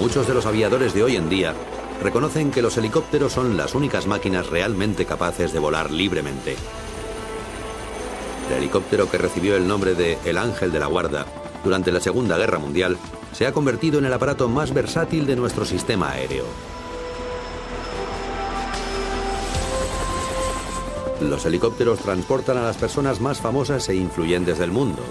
Muchos de los aviadores de hoy en día reconocen que los helicópteros son las únicas máquinas realmente capaces de volar libremente. El helicóptero, que recibió el nombre de El Ángel de la Guarda durante la Segunda Guerra Mundial, se ha convertido en el aparato más versátil de nuestro sistema aéreo. Los helicópteros transportan a las personas más famosas e influyentes del mundo.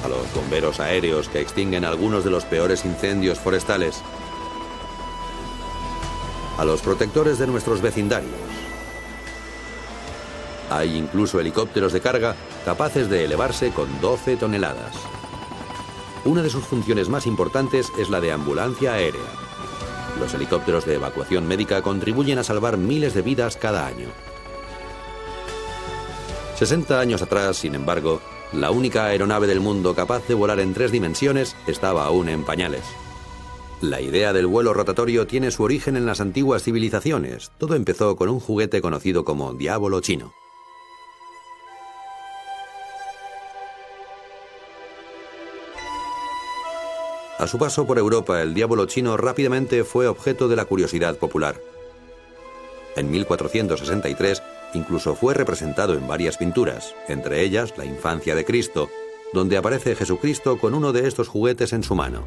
A los bomberos aéreos que extinguen algunos de los peores incendios forestales. A los protectores de nuestros vecindarios. Hay incluso helicópteros de carga capaces de elevarse con 12 toneladas. Una de sus funciones más importantes es la de ambulancia aérea. Los helicópteros de evacuación médica contribuyen a salvar miles de vidas cada año. 60 años atrás, sin embargo, la única aeronave del mundo capaz de volar en 3 dimensiones estaba aún en pañales. La idea del vuelo rotatorio tiene su origen en las antiguas civilizaciones. Todo empezó con un juguete conocido como diablo chino. A su paso por Europa, el diablo chino rápidamente fue objeto de la curiosidad popular. En 1463, incluso fue representado en varias pinturas, entre ellas La Infancia de Cristo, donde aparece Jesucristo con uno de estos juguetes en su mano.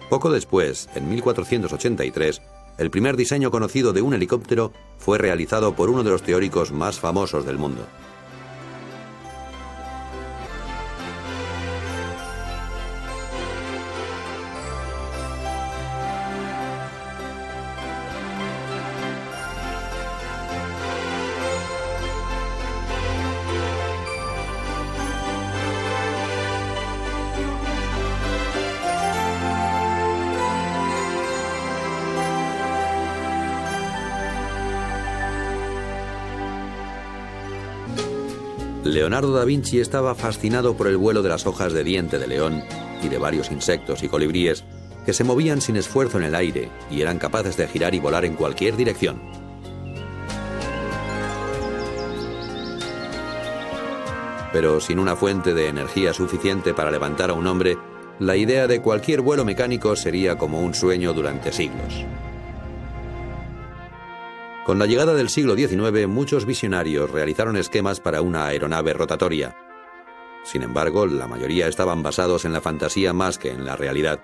Poco después, en 1483, el primer diseño conocido de un helicóptero fue realizado por uno de los teóricos más famosos del mundo. Leonardo da Vinci estaba fascinado por el vuelo de las hojas de diente de león y de varios insectos y colibríes que se movían sin esfuerzo en el aire y eran capaces de girar y volar en cualquier dirección. Pero sin una fuente de energía suficiente para levantar a un hombre, la idea de cualquier vuelo mecánico sería como un sueño durante siglos. Con la llegada del siglo XIX, muchos visionarios realizaron esquemas para una aeronave rotatoria. Sin embargo, la mayoría estaban basados en la fantasía más que en la realidad.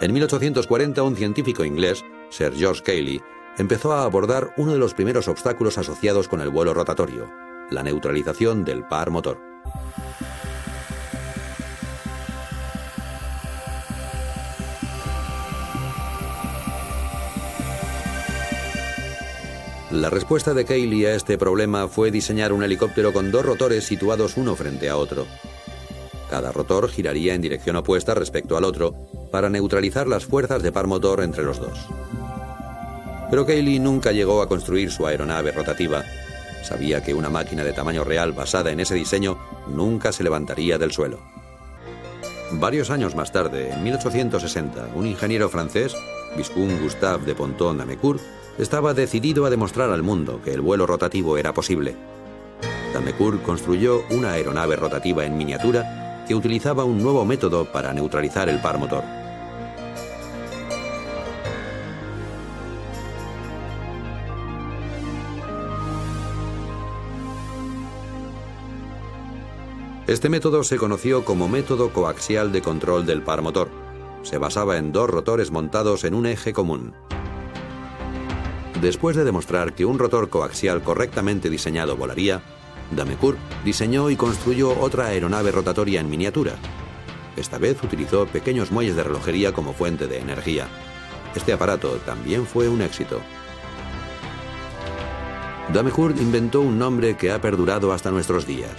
En 1840, un científico inglés, Sir George Cayley, empezó a abordar uno de los primeros obstáculos asociados con el vuelo rotatorio, la neutralización del par motor. La respuesta de Cayley a este problema fue diseñar un helicóptero con 2 rotores situados uno frente a otro. Cada rotor giraría en dirección opuesta respecto al otro para neutralizar las fuerzas de par motor entre los dos. Pero Cayley nunca llegó a construir su aeronave rotativa. Sabía que una máquina de tamaño real basada en ese diseño nunca se levantaría del suelo. Varios años más tarde, en 1860, un ingeniero francés, Viscount Gustave de Ponton-d'Amécourt, estaba decidido a demostrar al mundo que el vuelo rotativo era posible. D'Amécourt construyó una aeronave rotativa en miniatura que utilizaba un nuevo método para neutralizar el par motor. Este método se conoció como método coaxial de control del par motor. Se basaba en 2 rotores montados en un eje común. Después de demostrar que un rotor coaxial correctamente diseñado volaría, D'Amécourt diseñó y construyó otra aeronave rotatoria en miniatura. Esta vez utilizó pequeños muelles de relojería como fuente de energía. Este aparato también fue un éxito. D'Amécourt inventó un nombre que ha perdurado hasta nuestros días.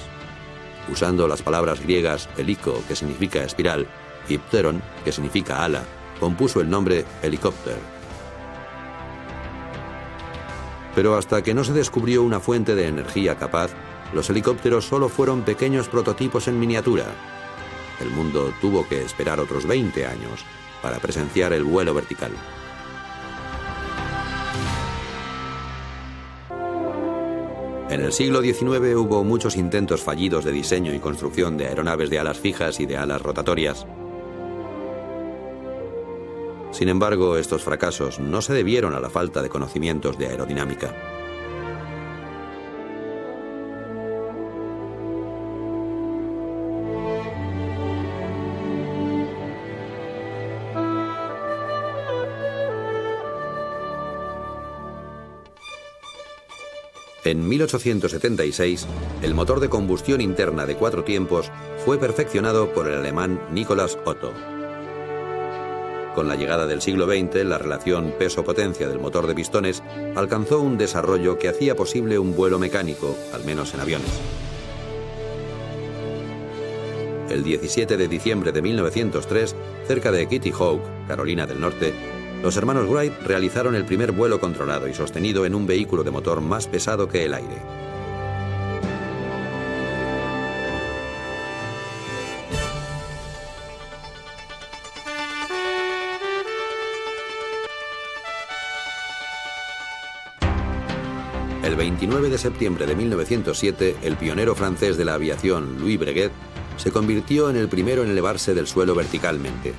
Usando las palabras griegas heliko, que significa espiral, y pteron, que significa ala, compuso el nombre helicóptero. Pero hasta que no se descubrió una fuente de energía capaz, los helicópteros solo fueron pequeños prototipos en miniatura. El mundo tuvo que esperar otros 20 años para presenciar el vuelo vertical. En el siglo XIX hubo muchos intentos fallidos de diseño y construcción de aeronaves de alas fijas y de alas rotatorias. Sin embargo, estos fracasos no se debieron a la falta de conocimientos de aerodinámica. En 1876, el motor de combustión interna de 4 tiempos fue perfeccionado por el alemán Nicolas Otto. Con la llegada del siglo XX, la relación peso-potencia del motor de pistones alcanzó un desarrollo que hacía posible un vuelo mecánico, al menos en aviones. El 17 de diciembre de 1903, cerca de Kitty Hawk, Carolina del Norte, los hermanos Wright realizaron el primer vuelo controlado y sostenido en un vehículo de motor más pesado que el aire. El 29 de septiembre de 1907, el pionero francés de la aviación, Louis Breguet, se convirtió en el primero en elevarse del suelo verticalmente.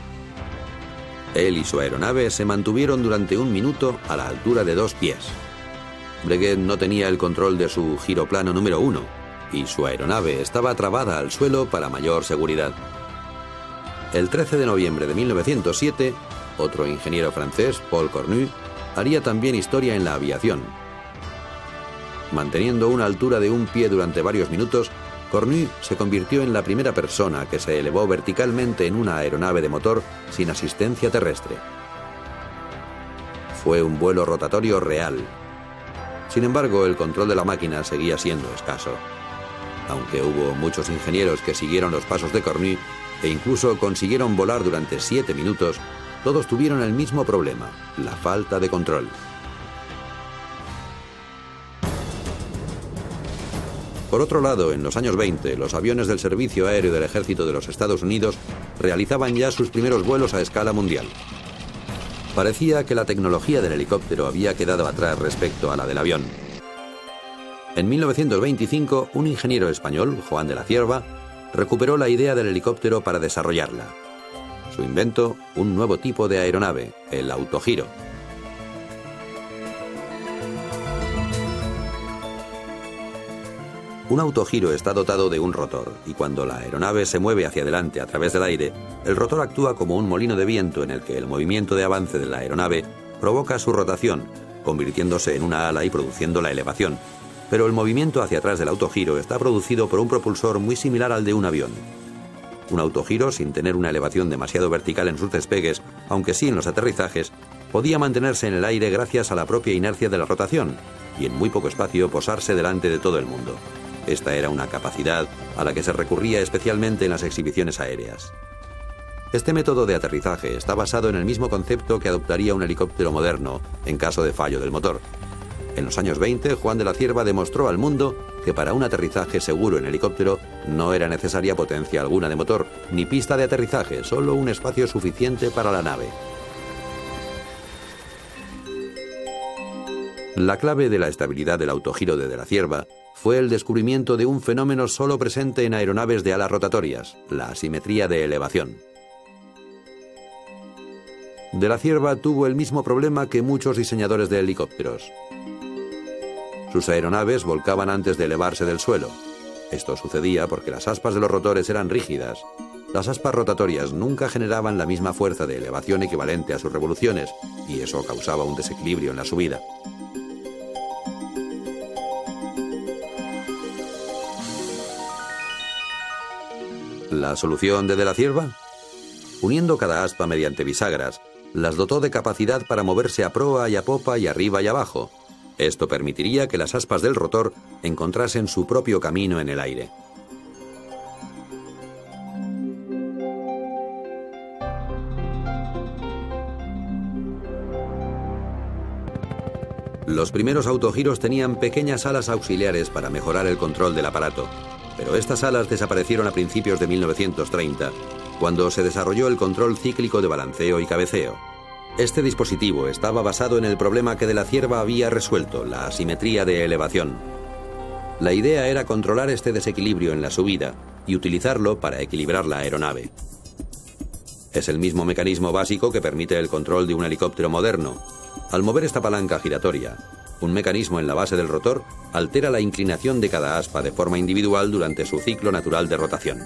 Él y su aeronave se mantuvieron durante 1 minuto a la altura de 2 pies. Breguet no tenía el control de su giroplano número 1 y su aeronave estaba trabada al suelo para mayor seguridad. El 13 de noviembre de 1907, otro ingeniero francés, Paul Cornu, haría también historia en la aviación. Manteniendo una altura de 1 pie durante varios minutos, Cornu se convirtió en la primera persona que se elevó verticalmente en una aeronave de motor sin asistencia terrestre. Fue un vuelo rotatorio real. Sin embargo, el control de la máquina seguía siendo escaso. Aunque hubo muchos ingenieros que siguieron los pasos de Cornu e incluso consiguieron volar durante 7 minutos, todos tuvieron el mismo problema, la falta de control. Por otro lado, en los años 20, los aviones del Servicio Aéreo del Ejército de los Estados Unidos realizaban ya sus primeros vuelos a escala mundial. Parecía que la tecnología del helicóptero había quedado atrás respecto a la del avión. En 1925, un ingeniero español, Juan de la Cierva, recuperó la idea del helicóptero para desarrollarla. Su invento, un nuevo tipo de aeronave, el autogiro. Un autogiro está dotado de un rotor, y cuando la aeronave se mueve hacia adelante a través del aire, el rotor actúa como un molino de viento en el que el movimiento de avance de la aeronave provoca su rotación, convirtiéndose en una ala y produciendo la elevación. Pero el movimiento hacia atrás del autogiro está producido por un propulsor muy similar al de un avión. Un autogiro, sin tener una elevación demasiado vertical en sus despegues, aunque sí en los aterrizajes, podía mantenerse en el aire gracias a la propia inercia de la rotación, y en muy poco espacio posarse delante de todo el mundo. Esta era una capacidad a la que se recurría especialmente en las exhibiciones aéreas. Este método de aterrizaje está basado en el mismo concepto que adoptaría un helicóptero moderno en caso de fallo del motor. En los años 20, Juan de la Cierva demostró al mundo que para un aterrizaje seguro en helicóptero no era necesaria potencia alguna de motor, ni pista de aterrizaje, solo un espacio suficiente para la nave. La clave de la estabilidad del autogiro de la Cierva fue el descubrimiento de un fenómeno solo presente en aeronaves de alas rotatorias, la asimetría de elevación. De la Cierva tuvo el mismo problema que muchos diseñadores de helicópteros. Sus aeronaves volcaban antes de elevarse del suelo. Esto sucedía porque las aspas de los rotores eran rígidas. Las aspas rotatorias nunca generaban la misma fuerza de elevación equivalente a sus revoluciones, y eso causaba un desequilibrio en la subida. ¿La solución de la Cierva? Uniendo cada aspa mediante bisagras, las dotó de capacidad para moverse a proa y a popa y arriba y abajo. Esto permitiría que las aspas del rotor encontrasen su propio camino en el aire. Los primeros autogiros tenían pequeñas alas auxiliares para mejorar el control del aparato, pero estas alas desaparecieron a principios de 1930, cuando se desarrolló el control cíclico de balanceo y cabeceo. Este dispositivo estaba basado en el problema que de la Cierva había resuelto, la asimetría de elevación. La idea era controlar este desequilibrio en la subida y utilizarlo para equilibrar la aeronave. Es el mismo mecanismo básico que permite el control de un helicóptero moderno. Al mover esta palanca giratoria, un mecanismo en la base del rotor altera la inclinación de cada aspa de forma individual durante su ciclo natural de rotación.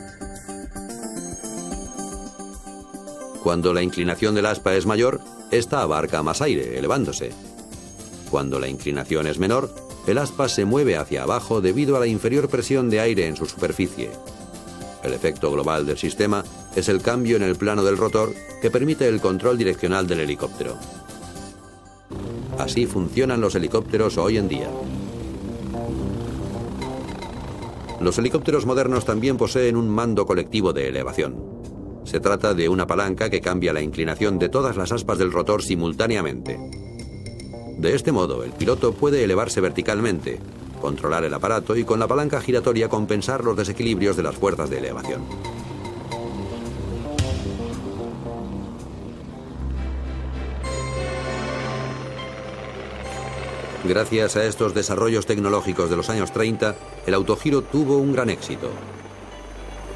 Cuando la inclinación del aspa es mayor, esta abarca más aire, elevándose. Cuando la inclinación es menor, el aspa se mueve hacia abajo debido a la inferior presión de aire en su superficie. El efecto global del sistema es el cambio en el plano del rotor que permite el control direccional del helicóptero. Así funcionan los helicópteros hoy en día. Los helicópteros modernos también poseen un mando colectivo de elevación. Se trata de una palanca que cambia la inclinación de todas las aspas del rotor simultáneamente. De este modo, el piloto puede elevarse verticalmente, controlar el aparato y con la palanca giratoria compensar los desequilibrios de las fuerzas de elevación. Gracias a estos desarrollos tecnológicos de los años 30, el autogiro tuvo un gran éxito.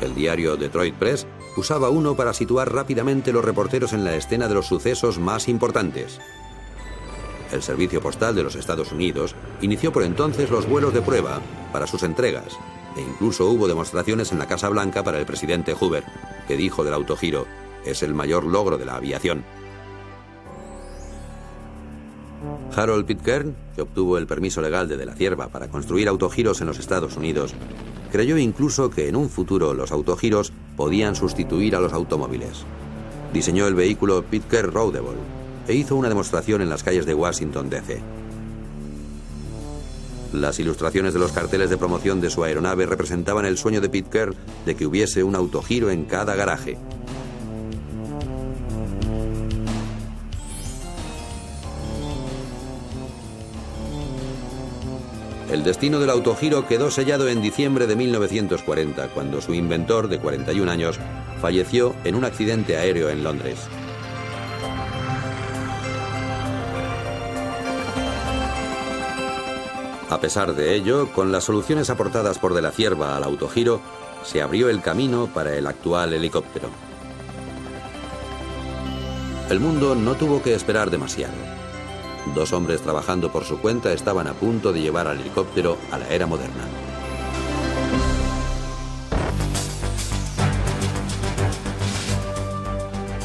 El diario Detroit Press usaba uno para situar rápidamente los reporteros en la escena de los sucesos más importantes. El Servicio Postal de los Estados Unidos inició por entonces los vuelos de prueba para sus entregas, e incluso hubo demostraciones en la Casa Blanca para el presidente Hoover, que dijo del autogiro: "Es el mayor logro de la aviación". Harold Pitcairn, que obtuvo el permiso legal de la Cierva para construir autogiros en los Estados Unidos, creyó incluso que en un futuro los autogiros podían sustituir a los automóviles. Diseñó el vehículo Pitcairn Roadable e hizo una demostración en las calles de Washington, D.C. Las ilustraciones de los carteles de promoción de su aeronave representaban el sueño de Pitcairn de que hubiese un autogiro en cada garaje. El destino del autogiro quedó sellado en diciembre de 1940, cuando su inventor, de 41 años, falleció en un accidente aéreo en Londres. A pesar de ello, con las soluciones aportadas por de la Cierva al autogiro, se abrió el camino para el actual helicóptero. El mundo no tuvo que esperar demasiado. Dos hombres trabajando por su cuenta estaban a punto de llevar al helicóptero a la era moderna.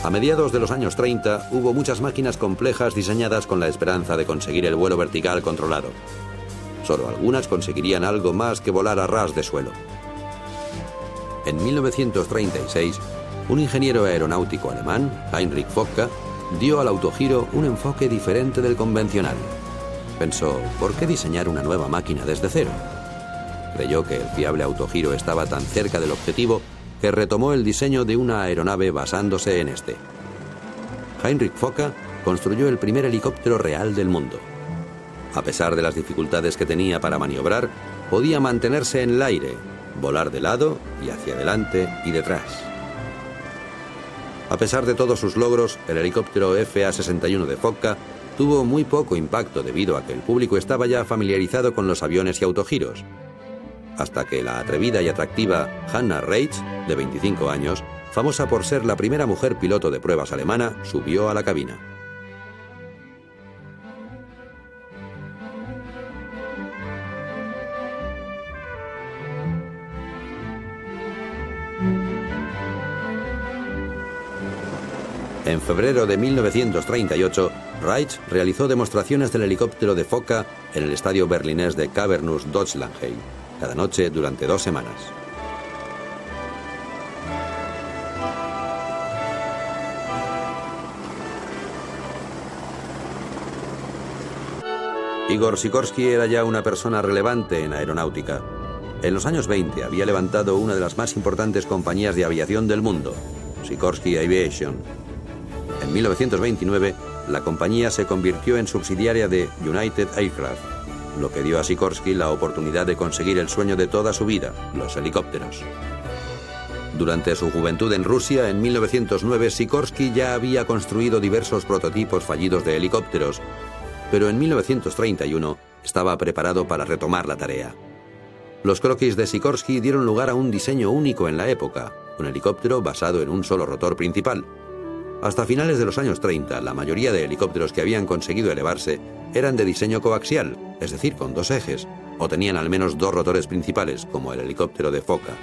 A mediados de los años 30 hubo muchas máquinas complejas diseñadas con la esperanza de conseguir el vuelo vertical controlado. Solo algunas conseguirían algo más que volar a ras de suelo. En 1936, un ingeniero aeronáutico alemán, Heinrich Focke, dio al autogiro un enfoque diferente del convencional. Pensó, ¿por qué diseñar una nueva máquina desde cero? Creyó que el fiable autogiro estaba tan cerca del objetivo que retomó el diseño de una aeronave basándose en este. Heinrich Focke construyó el primer helicóptero real del mundo. A pesar de las dificultades que tenía para maniobrar, podía mantenerse en el aire, volar de lado y hacia adelante y detrás. A pesar de todos sus logros, el helicóptero FA-61 de Focke tuvo muy poco impacto debido a que el público estaba ya familiarizado con los aviones y autogiros. Hasta que la atrevida y atractiva Hannah Reitz, de 25 años, famosa por ser la primera mujer piloto de pruebas alemana, subió a la cabina. En febrero de 1938, Reitz realizó demostraciones del helicóptero de Focke en el estadio berlinés de Cavernous Deutschlandheim, cada noche durante 2 semanas. Igor Sikorsky era ya una persona relevante en aeronáutica. En los años 20 había levantado una de las más importantes compañías de aviación del mundo, Sikorsky Aviation. En 1929, la compañía se convirtió en subsidiaria de United Aircraft, lo que dio a Sikorsky la oportunidad de conseguir el sueño de toda su vida, los helicópteros. Durante su juventud en Rusia, en 1909, Sikorsky ya había construido diversos prototipos fallidos de helicópteros, pero en 1931 estaba preparado para retomar la tarea. Los croquis de Sikorsky dieron lugar a un diseño único en la época, un helicóptero basado en un solo rotor principal. Hasta finales de los años 30, la mayoría de helicópteros que habían conseguido elevarse eran de diseño coaxial, es decir, con dos ejes, o tenían al menos dos rotores principales, como el helicóptero de Foka.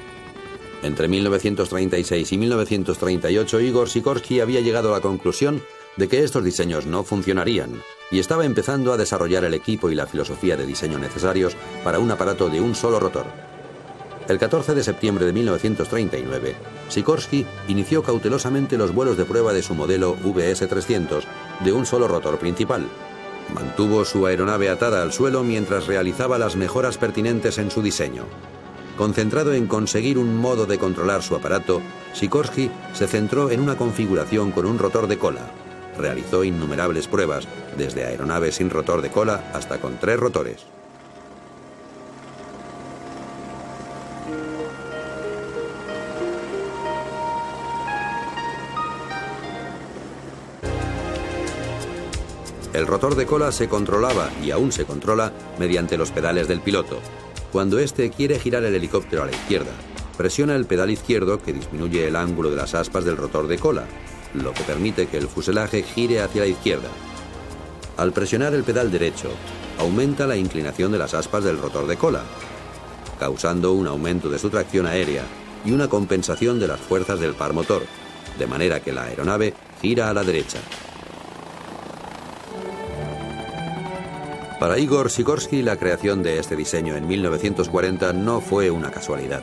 Entre 1936 y 1938, Igor Sikorsky había llegado a la conclusión de que estos diseños no funcionarían y estaba empezando a desarrollar el equipo y la filosofía de diseño necesarios para un aparato de un solo rotor. El 14 de septiembre de 1939, Sikorsky inició cautelosamente los vuelos de prueba de su modelo VS-300 de un solo rotor principal. Mantuvo su aeronave atada al suelo mientras realizaba las mejoras pertinentes en su diseño. Concentrado en conseguir un modo de controlar su aparato, Sikorsky se centró en una configuración con un rotor de cola. Realizó innumerables pruebas, desde aeronaves sin rotor de cola hasta con 3 rotores. El rotor de cola se controlaba, y aún se controla, mediante los pedales del piloto. Cuando éste quiere girar el helicóptero a la izquierda, presiona el pedal izquierdo, que disminuye el ángulo de las aspas del rotor de cola, lo que permite que el fuselaje gire hacia la izquierda. Al presionar el pedal derecho, aumenta la inclinación de las aspas del rotor de cola, causando un aumento de su tracción aérea y una compensación de las fuerzas del par motor, de manera que la aeronave gira a la derecha. Para Igor Sikorsky, la creación de este diseño en 1940 no fue una casualidad.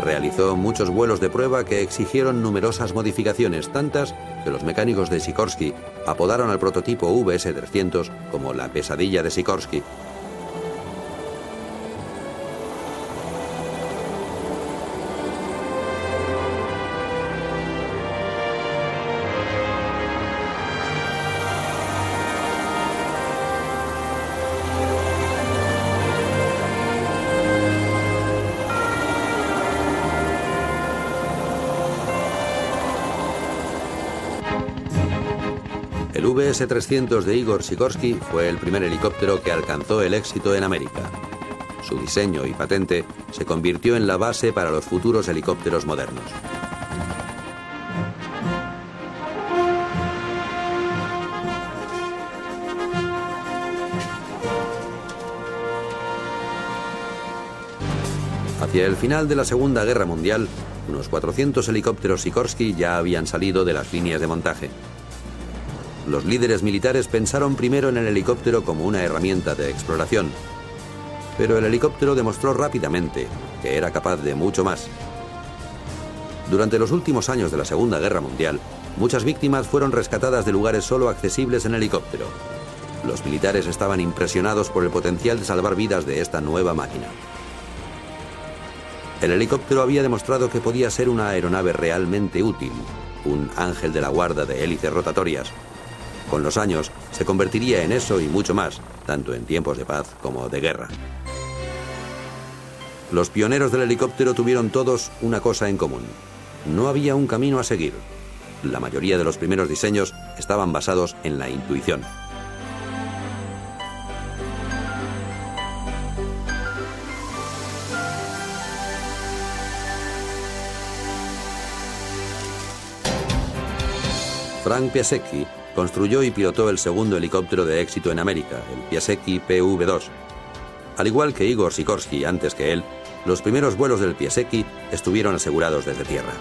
Realizó muchos vuelos de prueba que exigieron numerosas modificaciones, tantas que los mecánicos de Sikorsky apodaron al prototipo VS-300 como la pesadilla de Sikorsky. El VS-300 de Igor Sikorsky fue el primer helicóptero que alcanzó el éxito en América. Su diseño y patente se convirtió en la base para los futuros helicópteros modernos. Hacia el final de la Segunda Guerra Mundial, unos 400 helicópteros Sikorsky ya habían salido de las líneas de montaje. Los líderes militares pensaron primero en el helicóptero como una herramienta de exploración, pero el helicóptero demostró rápidamente que era capaz de mucho más. Durante los últimos años de la Segunda Guerra Mundial, muchas víctimas fueron rescatadas de lugares solo accesibles en helicóptero. Los militares estaban impresionados por el potencial de salvar vidas de esta nueva máquina. El helicóptero había demostrado que podía ser una aeronave realmente útil, un ángel de la guarda de hélices rotatorias. Con los años, se convertiría en eso y mucho más, tanto en tiempos de paz como de guerra. Los pioneros del helicóptero tuvieron todos una cosa en común. No había un camino a seguir. La mayoría de los primeros diseños estaban basados en la intuición. Frank Piasecki construyó y pilotó el segundo helicóptero de éxito en América, el Piasecki PV-2. Al igual que Igor Sikorsky antes que él, los primeros vuelos del Piasecki estuvieron asegurados desde tierra.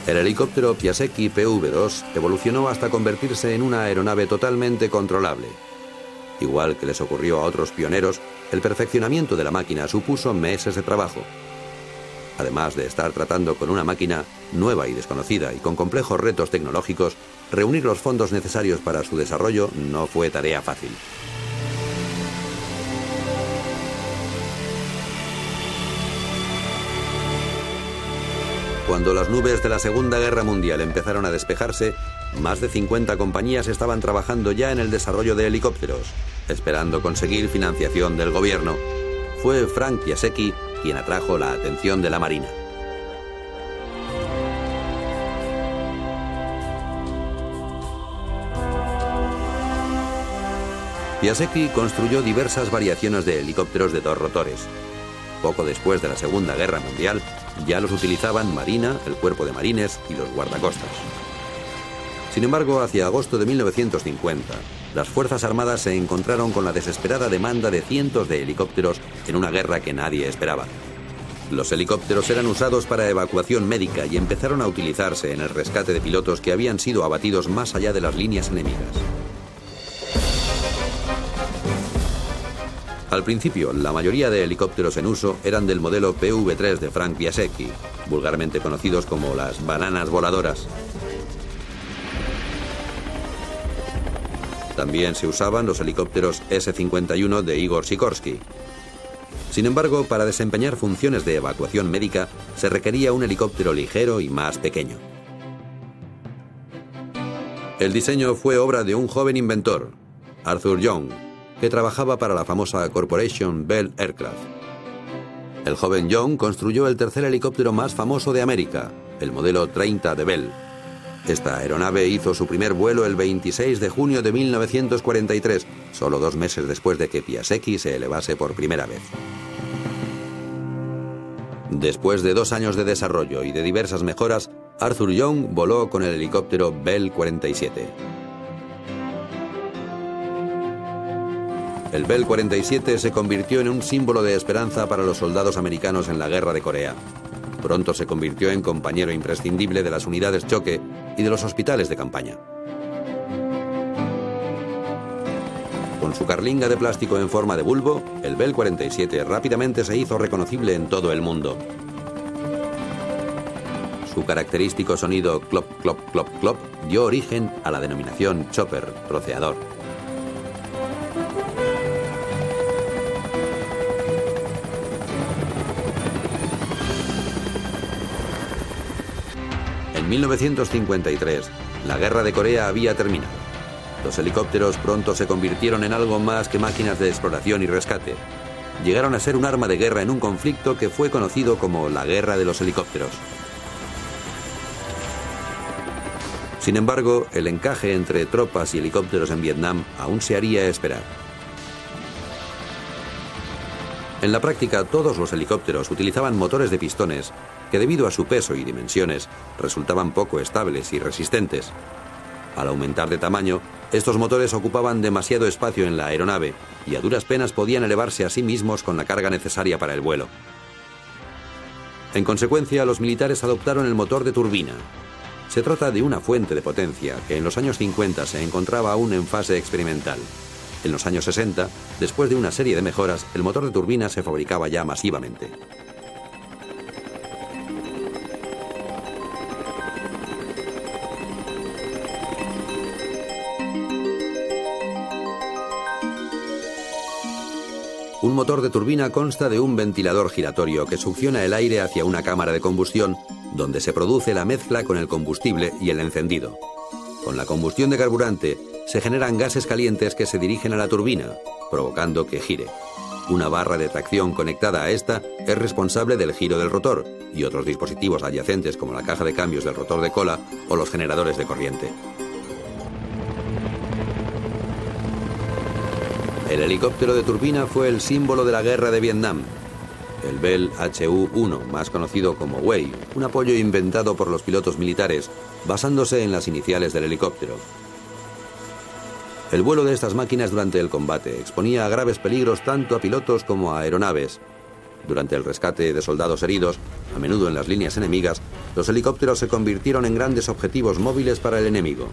El helicóptero Piasecki PV-2 evolucionó hasta convertirse en una aeronave totalmente controlable. Igual que les ocurrió a otros pioneros, el perfeccionamiento de la máquina supuso meses de trabajo. Además de estar tratando con una máquina nueva y desconocida y con complejos retos tecnológicos, reunir los fondos necesarios para su desarrollo no fue tarea fácil. Cuando las nubes de la Segunda Guerra Mundial empezaron a despejarse, más de 50 compañías estaban trabajando ya en el desarrollo de helicópteros, esperando conseguir financiación del gobierno. Fue Frank Piasecki quien atrajo la atención de la Marina. Piasecki construyó diversas variaciones de helicópteros de 2 rotores. Poco después de la Segunda Guerra Mundial, ya los utilizaban Marina, el Cuerpo de Marines y los guardacostas. Sin embargo, hacia agosto de 1950, las Fuerzas Armadas se encontraron con la desesperada demanda de cientos de helicópteros en una guerra que nadie esperaba. Los helicópteros eran usados para evacuación médica y empezaron a utilizarse en el rescate de pilotos que habían sido abatidos más allá de las líneas enemigas. Al principio, la mayoría de helicópteros en uso eran del modelo PV-3 de Frank Piasecki, vulgarmente conocidos como las bananas voladoras. También se usaban los helicópteros S-51 de Igor Sikorsky. Sin embargo, para desempeñar funciones de evacuación médica, se requería un helicóptero ligero y más pequeño. El diseño fue obra de un joven inventor, Arthur Young, que trabajaba para la famosa Corporation Bell Aircraft. El joven Young construyó el tercer helicóptero más famoso de América, el modelo 30 de Bell. Esta aeronave hizo su primer vuelo el 26 de junio de 1943, solo 2 meses después de que Piasecki se elevase por primera vez. Después de 2 años de desarrollo y de diversas mejoras, Arthur Young voló con el helicóptero Bell 47. El Bell 47 se convirtió en un símbolo de esperanza para los soldados americanos en la Guerra de Corea. Pronto se convirtió en compañero imprescindible de las unidades choque y de los hospitales de campaña. Con su carlinga de plástico en forma de bulbo, el Bell 47 rápidamente se hizo reconocible en todo el mundo. Su característico sonido clop, clop, clop, clop dio origen a la denominación chopper, troceador. En 1953, la Guerra de Corea había terminado. Los helicópteros pronto se convirtieron en algo más que máquinas de exploración y rescate. Llegaron a ser un arma de guerra en un conflicto que fue conocido como la Guerra de los Helicópteros. Sin embargo, el encaje entre tropas y helicópteros en Vietnam aún se haría esperar. En la práctica, todos los helicópteros utilizaban motores de pistones que, debido a su peso y dimensiones, resultaban poco estables y resistentes. Al aumentar de tamaño, estos motores ocupaban demasiado espacio en la aeronave y a duras penas podían elevarse a sí mismos con la carga necesaria para el vuelo. En consecuencia, los militares adoptaron el motor de turbina. Se trata de una fuente de potencia que en los años 50 se encontraba aún en fase experimental. En los años 60, después de una serie de mejoras, el motor de turbina se fabricaba ya masivamente. Un motor de turbina consta de un ventilador giratorio que succiona el aire hacia una cámara de combustión, donde se produce la mezcla con el combustible y el encendido. Con la combustión de carburante, se generan gases calientes que se dirigen a la turbina, provocando que gire. Una barra de tracción conectada a esta es responsable del giro del rotor, y otros dispositivos adyacentes como la caja de cambios del rotor de cola o los generadores de corriente. El helicóptero de turbina fue el símbolo de la guerra de Vietnam. El Bell HU-1, más conocido como Huey, un apoyo inventado por los pilotos militares, basándose en las iniciales del helicóptero. El vuelo de estas máquinas durante el combate exponía a graves peligros tanto a pilotos como a aeronaves. Durante el rescate de soldados heridos, a menudo en las líneas enemigas, los helicópteros se convirtieron en grandes objetivos móviles para el enemigo.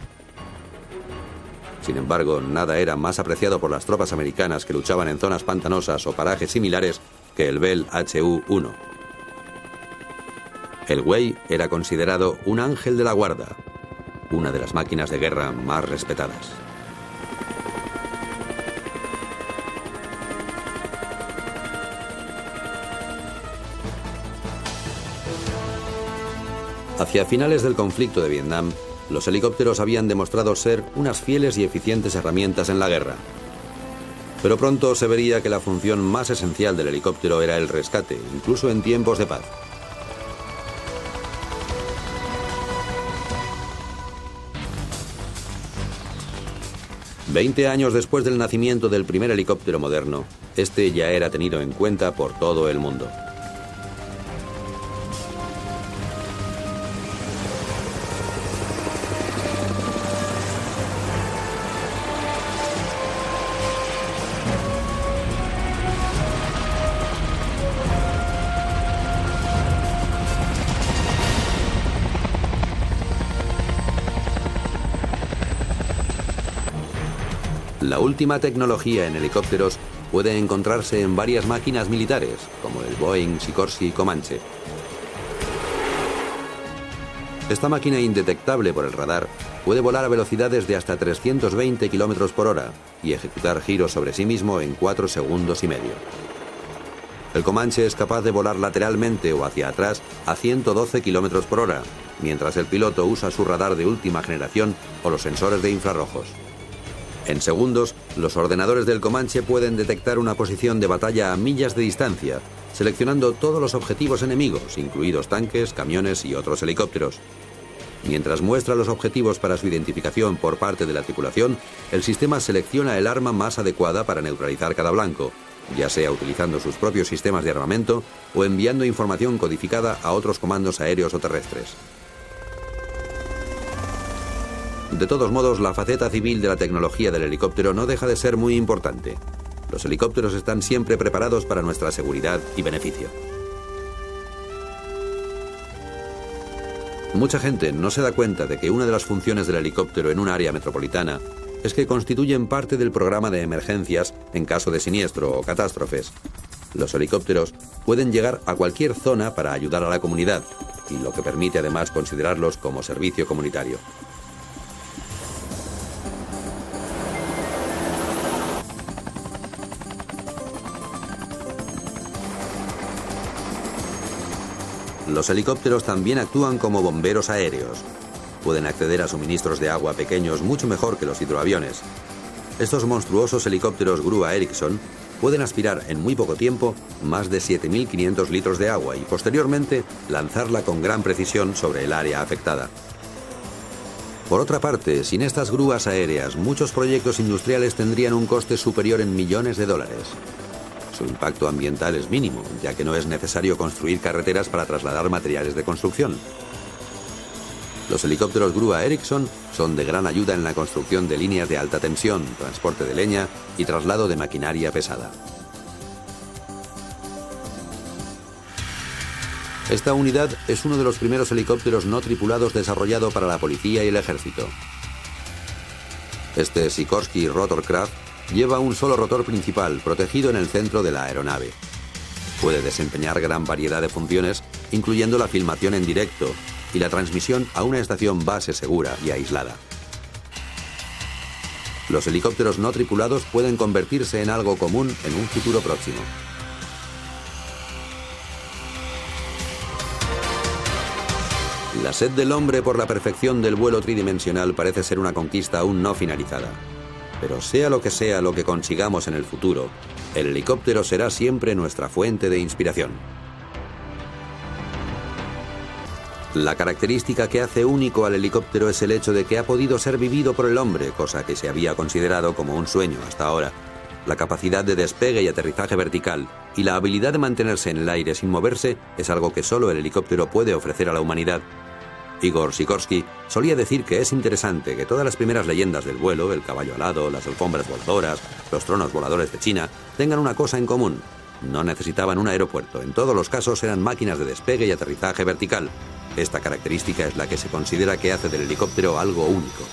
Sin embargo, nada era más apreciado por las tropas americanas que luchaban en zonas pantanosas o parajes similares que el Bell HU-1. El Huey era considerado un ángel de la guarda, una de las máquinas de guerra más respetadas. Hacia finales del conflicto de Vietnam, los helicópteros habían demostrado ser unas fieles y eficientes herramientas en la guerra. Pero pronto se vería que la función más esencial del helicóptero era el rescate, incluso en tiempos de paz. Veinte años después del nacimiento del primer helicóptero moderno, este ya era tenido en cuenta por todo el mundo. La última tecnología en helicópteros puede encontrarse en varias máquinas militares, como el Boeing Sikorsky Comanche. Esta máquina indetectable por el radar puede volar a velocidades de hasta 320 km por hora y ejecutar giros sobre sí mismo en 4 segundos y medio. El Comanche es capaz de volar lateralmente o hacia atrás a 112 km por hora, mientras el piloto usa su radar de última generación o los sensores de infrarrojos. En segundos, los ordenadores del Comanche pueden detectar una posición de batalla a millas de distancia, seleccionando todos los objetivos enemigos, incluidos tanques, camiones y otros helicópteros. Mientras muestra los objetivos para su identificación por parte de la tripulación, el sistema selecciona el arma más adecuada para neutralizar cada blanco, ya sea utilizando sus propios sistemas de armamento o enviando información codificada a otros comandos aéreos o terrestres. De todos modos, la faceta civil de la tecnología del helicóptero no deja de ser muy importante. Los helicópteros están siempre preparados para nuestra seguridad y beneficio. Mucha gente no se da cuenta de que una de las funciones del helicóptero en un área metropolitana es que constituyen parte del programa de emergencias en caso de siniestro o catástrofes. Los helicópteros pueden llegar a cualquier zona para ayudar a la comunidad, y lo que permite además considerarlos como servicio comunitario. Los helicópteros también actúan como bomberos aéreos. Pueden acceder a suministros de agua pequeños mucho mejor que los hidroaviones. Estos monstruosos helicópteros grúa Ericsson pueden aspirar en muy poco tiempo más de 7.500 litros de agua y posteriormente lanzarla con gran precisión sobre el área afectada. Por otra parte, sin estas grúas aéreas, muchos proyectos industriales tendrían un coste superior en millones de dólares. Su impacto ambiental es mínimo, ya que no es necesario construir carreteras para trasladar materiales de construcción. Los helicópteros grúa Ericsson son de gran ayuda en la construcción de líneas de alta tensión, transporte de leña y traslado de maquinaria pesada. Esta unidad es uno de los primeros helicópteros no tripulados desarrollado para la policía y el ejército. Este Sikorsky Rotorcraft lleva un solo rotor principal protegido en el centro de la aeronave. Puede desempeñar gran variedad de funciones, incluyendo la filmación en directo y la transmisión a una estación base segura y aislada. Los helicópteros no tripulados pueden convertirse en algo común en un futuro próximo. La sed del hombre por la perfección del vuelo tridimensional parece ser una conquista aún no finalizada. Pero sea lo que consigamos en el futuro, el helicóptero será siempre nuestra fuente de inspiración. La característica que hace único al helicóptero es el hecho de que ha podido ser vivido por el hombre, cosa que se había considerado como un sueño hasta ahora. La capacidad de despegue y aterrizaje vertical y la habilidad de mantenerse en el aire sin moverse es algo que solo el helicóptero puede ofrecer a la humanidad. Igor Sikorsky solía decir que es interesante que todas las primeras leyendas del vuelo, el caballo alado, las alfombras voladoras, los tronos voladores de China, tengan una cosa en común. No necesitaban un aeropuerto, en todos los casos eran máquinas de despegue y aterrizaje vertical. Esta característica es la que se considera que hace del helicóptero algo único.